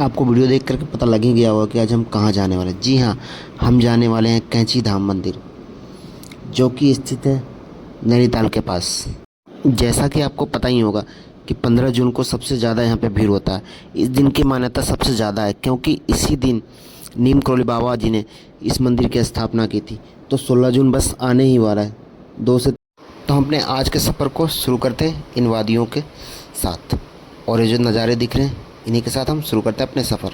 आपको वीडियो देख करके पता लग ही गया होगा कि आज हम कहाँ जाने वाले हैं। जी हाँ, हम जाने वाले हैं कैंची धाम मंदिर, जो कि स्थित है नैनीताल के पास। जैसा कि आपको पता ही होगा कि 15 जून को सबसे ज़्यादा यहाँ पे भीड़ होता है। इस दिन की मान्यता सबसे ज़्यादा है क्योंकि इसी दिन नीम करोली बाबा जी ने इस मंदिर की स्थापना की थी। तो 16 जून बस आने ही वाला है, 2 से। तो हम अपने आज के सफ़र को शुरू करते हैं इन वादियों के साथ, और ये जो नज़ारे दिख रहे हैं इन्हीं के साथ हम शुरू करते हैं अपने सफ़र।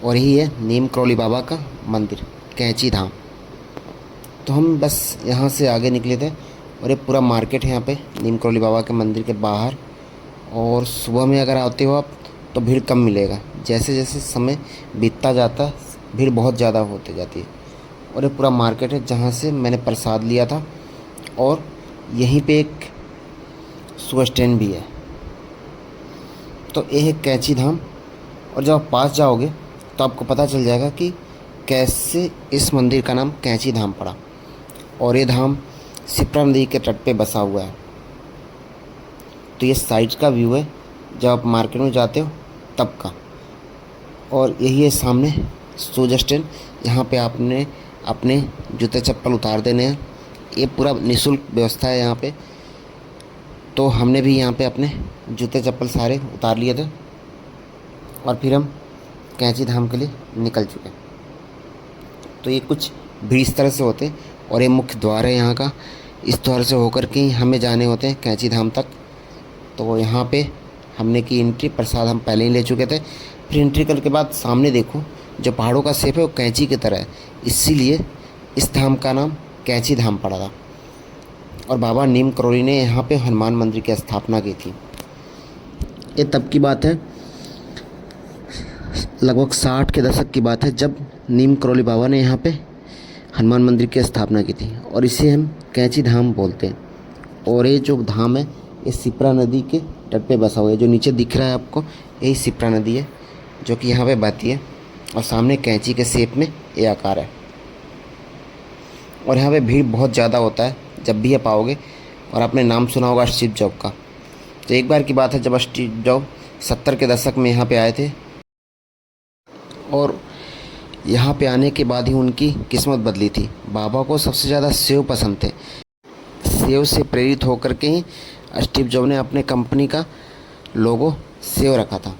और यही है नीम करोली बाबा का मंदिर, कैंची धाम। तो हम बस यहाँ से आगे निकले थे, और ये पूरा मार्केट है यहाँ पे नीम करोली बाबा के मंदिर के बाहर। और सुबह में अगर आते हो आप तो भीड़ कम मिलेगा, जैसे जैसे समय बीतता जाता है भीड़ बहुत ज़्यादा होती जाती है। और ये पूरा मार्केट है जहाँ से मैंने प्रसाद लिया था, और यहीं पे एक सुबह स्टैंड भी है। तो ये है कैंची धाम। और जब आप पास जाओगे तो आपको पता चल जाएगा कि कैसे इस मंदिर का नाम कैंची धाम पड़ा। और ये धाम शिप्रा नदी के तट पे बसा हुआ है। तो ये साइड का व्यू है जब आप मार्केट में जाते हो तब का। और यही है सामने शूज स्टैंड, यहाँ पे आपने अपने जूते चप्पल उतार देने हैं। ये पूरा निःशुल्क व्यवस्था है यहाँ पे। तो हमने भी यहाँ पे अपने जूते चप्पल सारे उतार लिए थे, और फिर हम कैंची धाम के लिए निकल चुके। तो ये कुछ भी इस तरह से होते हैं, और ये मुख्य द्वार है यहाँ का। इस द्वार से होकर के ही हमें जाने होते हैं कैंची धाम तक। तो यहाँ पे हमने की एंट्री, प्रसाद हम पहले ही ले चुके थे। फिर एंट्री करने के बाद सामने देखो, जो पहाड़ों का शेप है वो कैंची की तरह है, इसीलिए इस धाम का नाम कैंची धाम पड़ा था। और बाबा नीम करोली ने यहाँ पे हनुमान मंदिर की स्थापना की थी। ये तब की बात है, लगभग 60 के दशक की बात है, जब नीम करोली बाबा ने यहाँ पे हनुमान मंदिर की स्थापना की थी, और इसे हम कैंची धाम बोलते हैं। और ये जो धाम है ये शिप्रा नदी के तट पे बसा हुआ है। जो नीचे दिख रहा है आपको, यही शिप्रा नदी है जो कि यहाँ पे बहती है, और सामने कैंची के शेप में ये आकार है। और यहाँ पे भीड़ बहुत ज़्यादा होता है जब भी आप आओगे। और आपने नाम सुना होगा स्टीव जॉब का। तो एक बार की बात है, जब स्टीव जॉब 70 के दशक में यहाँ पे आए थे, और यहाँ पे आने के बाद ही उनकी किस्मत बदली थी। बाबा को सबसे ज़्यादा सेव पसंद थे। सेव से प्रेरित होकर के ही स्टीव जॉब ने अपने कंपनी का लोगो सेव रखा था।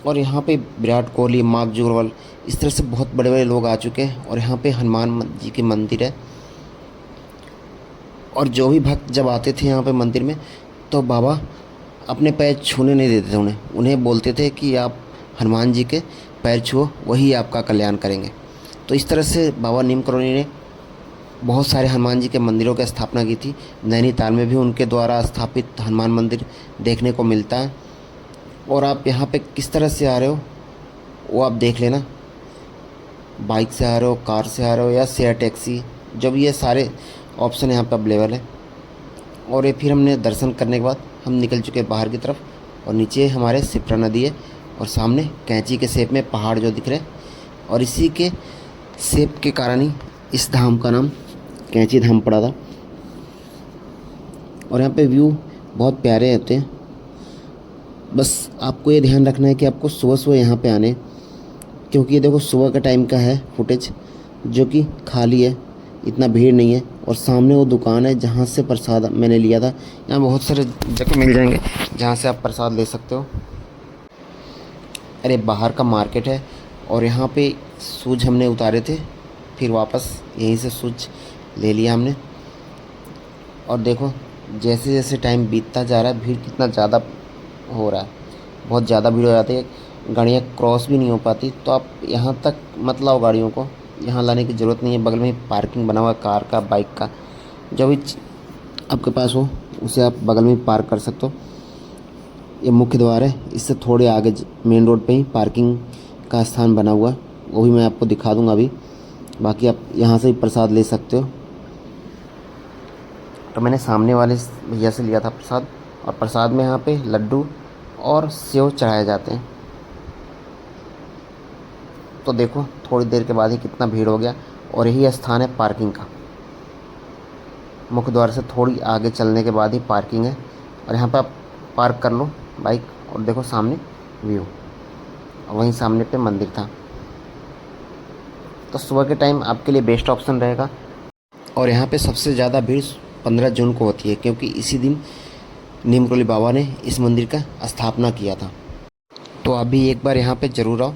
और यहाँ पे विराट कोहली, मार्क जुगरवल, इस तरह से बहुत बड़े बड़े लोग आ चुके हैं। और यहाँ पे हनुमान जी की मंदिर है। और जो भी भक्त जब आते थे यहाँ पे मंदिर में, तो बाबा अपने पैर छूने नहीं देते थे उन्हें बोलते थे कि आप हनुमान जी के पैर छुओ, वही आपका कल्याण करेंगे। तो इस तरह से बाबा नीम करोली ने बहुत सारे हनुमान जी के मंदिरों की स्थापना की थी। नैनीताल में भी उनके द्वारा स्थापित हनुमान मंदिर देखने को मिलता है। और आप यहाँ पे किस तरह से आ रहे हो वो आप देख लेना, बाइक से आ रहे हो, कार से आ रहे हो, या शेयर टैक्सी, जो भी ये सारे ऑप्शन यहाँ पे अवेलेबल है। और ये फिर हमने दर्शन करने के बाद हम निकल चुके बाहर की तरफ, और नीचे हमारे शिप्रा नदी है, और सामने कैंची के शेप में पहाड़ जो दिख रहे हैं। और इसी के शेप के कारण ही इस धाम का नाम कैंची धाम पड़ा था। और यहाँ पे व्यू बहुत प्यारे होते हैं। बस आपको ये ध्यान रखना है कि आपको सुबह सुबह यहाँ पे आने, क्योंकि ये देखो सुबह का टाइम का है फुटेज, जो कि खाली है, इतना भीड़ नहीं है। और सामने वो दुकान है जहाँ से प्रसाद मैंने लिया था। यहाँ बहुत सारे जगह मिल जाएंगे जहाँ से आप प्रसाद ले सकते हो। अरे बाहर का मार्केट है, और यहाँ पे शूज हमने उतारे थे, फिर वापस यहीं से शूज ले लिया हमने। और देखो जैसे जैसे टाइम बीतता जा रहा है भीड़ कितना ज़्यादा हो रहा है, बहुत ज़्यादा भीड़ हो जाती है, गाड़ियाँ क्रॉस भी नहीं हो पाती। तो आप यहाँ तक मत लाओ गाड़ियों को, यहाँ लाने की ज़रूरत नहीं है। बगल में ही पार्किंग बना हुआ है, कार का, बाइक का, जो भी आपके पास हो उसे आप बगल में पार्क कर सकते हो। ये मुख्य द्वार है, इससे थोड़े आगे मेन रोड पे ही पार्किंग का स्थान बना हुआ है, वो भी मैं आपको दिखा दूंगा अभी। बाकी आप यहाँ से ही प्रसाद ले सकते हो। तो मैंने सामने वाले भैया से लिया था प्रसाद, और प्रसाद में यहाँ पे लड्डू और सेव चढ़ाए जाते हैं। तो देखो थोड़ी देर के बाद ही कितना भीड़ हो गया। और यही स्थान है पार्किंग का। मुख्य द्वार से थोड़ी आगे चलने के बाद ही पार्किंग है, और यहाँ पर आप पार्क कर लो बाइक। और देखो सामने व्यू। वहीं सामने पे मंदिर था। तो सुबह के टाइम आपके लिए बेस्ट ऑप्शन रहेगा। और यहाँ पे सबसे ज़्यादा भीड़ 15 जून को होती है, क्योंकि इसी दिन नीम करोली बाबा ने इस मंदिर का स्थापना किया था। तो आप भी एक बार यहाँ पे ज़रूर आओ।